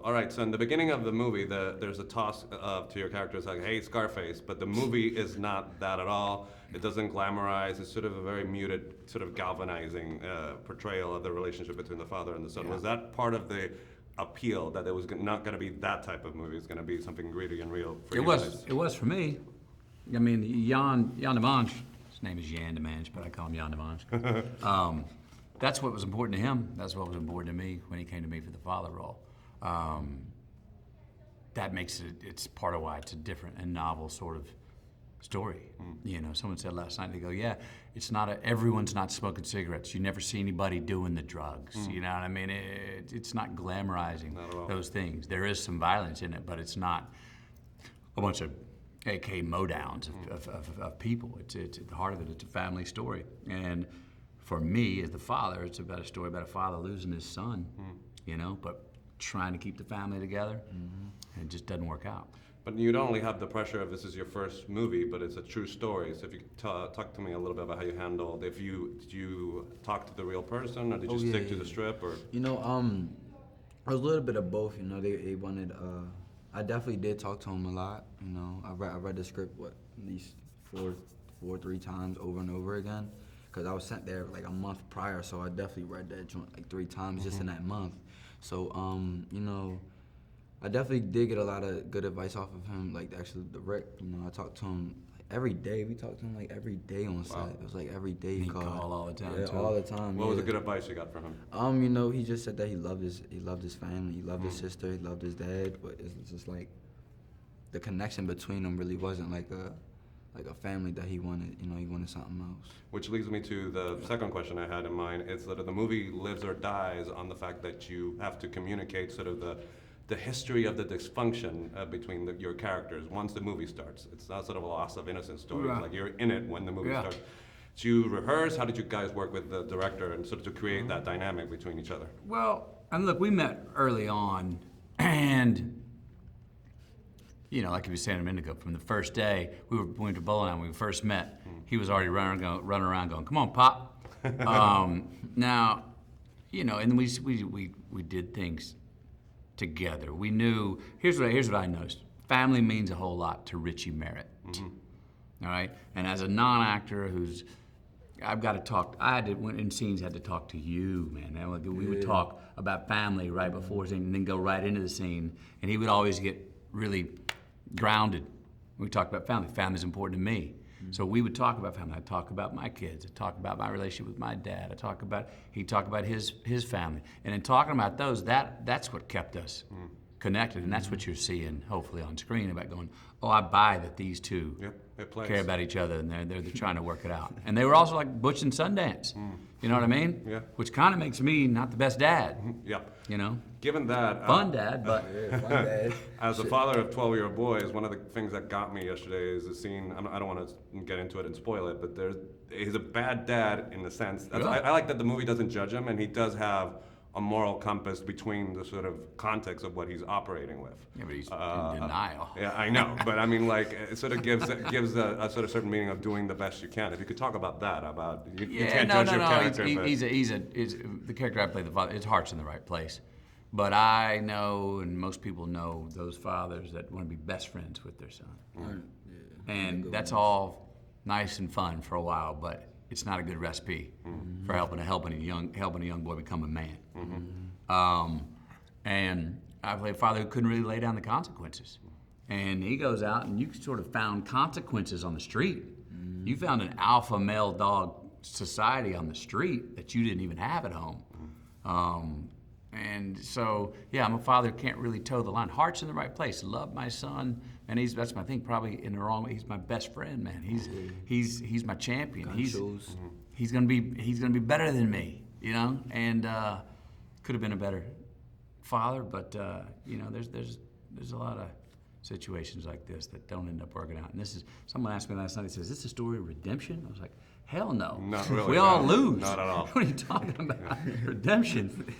All right, so in the beginning of the movie, there's a toss to your character. It's like, hey, Scarface, but the movie is not that at all. It doesn't glamorize. It's sort of a very muted, sort of galvanizing portrayal of the relationship between the father and the son. Yeah. Was that part of the appeal, that it was not going to be that type of movie? It's going to be something gritty and real for you guys? It was for me. I mean, Jan Demange, his name is Jan Demange, but I call him Jan Demange. That's what was important to him. That's what was important to me when he came to me for the father role. That makes it's part of why it's a different and novel sort of story. You know, someone said last night, they go, yeah, it's not everyone's not smoking cigarettes. You never see anybody doing the drugs. You know what I mean? It's not glamorizing those things. There is some violence in it, but it's not a bunch of AK mowdowns of people. It's at the heart of it, it's a family story. And for me, as the father, it's about a story about a father losing his son, you know, but trying to keep the family together, and it just doesn't work out. But you don't only have the pressure of this is your first movie, but it's a true story. So if you could talk to me a little bit about how you handled, did you talk to the real person, or did you stick to the strip, or? You know, it was a little bit of both. You know, they wanted. I definitely did talk to him a lot. You know, I read the script at least three times over and over again, because I was sent there like a month prior. So I definitely read that joint like 3 times just in that month. So you know, I definitely did get a lot of good advice off of him. Like actually, the Rick. You know, I talked to him like every day. We talked to him like every day on set. It was like every day he called. All the time. Yeah, too. all the time. What was the good advice you got from him? You know, he just said that he loved his family, he loved his sister, he loved his dad, but it's just like the connection between them really wasn't like a family that he wanted. You know, he wanted something else. Which leads me to the second question I had in mind. It's that the movie lives or dies on the fact that you have to communicate sort of the history of the dysfunction between your characters once the movie starts. It's not sort of a loss of innocence story. It's like you're in it when the movie starts. Did you rehearse? How did you guys work with the director and sort of to create that dynamic between each other? Well, and look, we met early on, and you know, like you were saying a minute ago, from the first day we went to bowling alley when we first met. He was already running around going, "Come on, Pop." Now, you know, and we did things together. We knew. Here's what I noticed. Family means a whole lot to Richie Merrit. All right, and as a non-actor I've got to talk. When in scenes, had to talk to you, man. We would talk about family right before scene, and then go right into the scene. And he would always get really grounded. We talked about family. Family's important to me. So we would talk about family. I'd talk about my kids. I'd talk about my relationship with my dad. He'd talk about his family. And in talking about those, that's what kept us connected. And that's what you're seeing, hopefully, on screen, about going, oh, I buy that these two care about each other, and they're trying to work it out. And they were also like Butch and Sundance. You know what I mean? Yeah. Which kind of makes me not the best dad. Yeah. You know? Given that... Fun dad, but... Fun dad. As a father of 12-year-old boys, one of the things that got me yesterday is the scene, I don't want to get into it and spoil it, but he's a bad dad in the sense... I like that the movie doesn't judge him, and he does have a moral compass between the sort of context of what he's operating with. Yeah, but he's in denial. Yeah, I know, but I mean, like, it sort of gives a sort of certain meaning of doing the best you can. If you could talk about that, you can't judge your character. The character I play, the father, his heart's in the right place. But I know, and most people know, those fathers that want to be best friends with their son. And that's all nice and fun for a while, but it's not a good recipe for helping a young boy become a man. And I played a father who couldn't really lay down the consequences. And he goes out, and you sort of found consequences on the street. You found an alpha male dog society on the street that you didn't even have at home. And so, yeah, I'm a father who can't really toe the line. Heart's in the right place. Love my son, and that's my thing. Probably in the wrong way. He's my best friend, man. He's my champion. He's gonna be better than me, you know. And could have been a better father, but you know, there's a lot of situations like this that don't end up working out. And someone asked me last night. He says, "Is this a story of redemption?" I was like, "Hell no. Not really. We all lose. Not at all. What are you talking about? Redemption."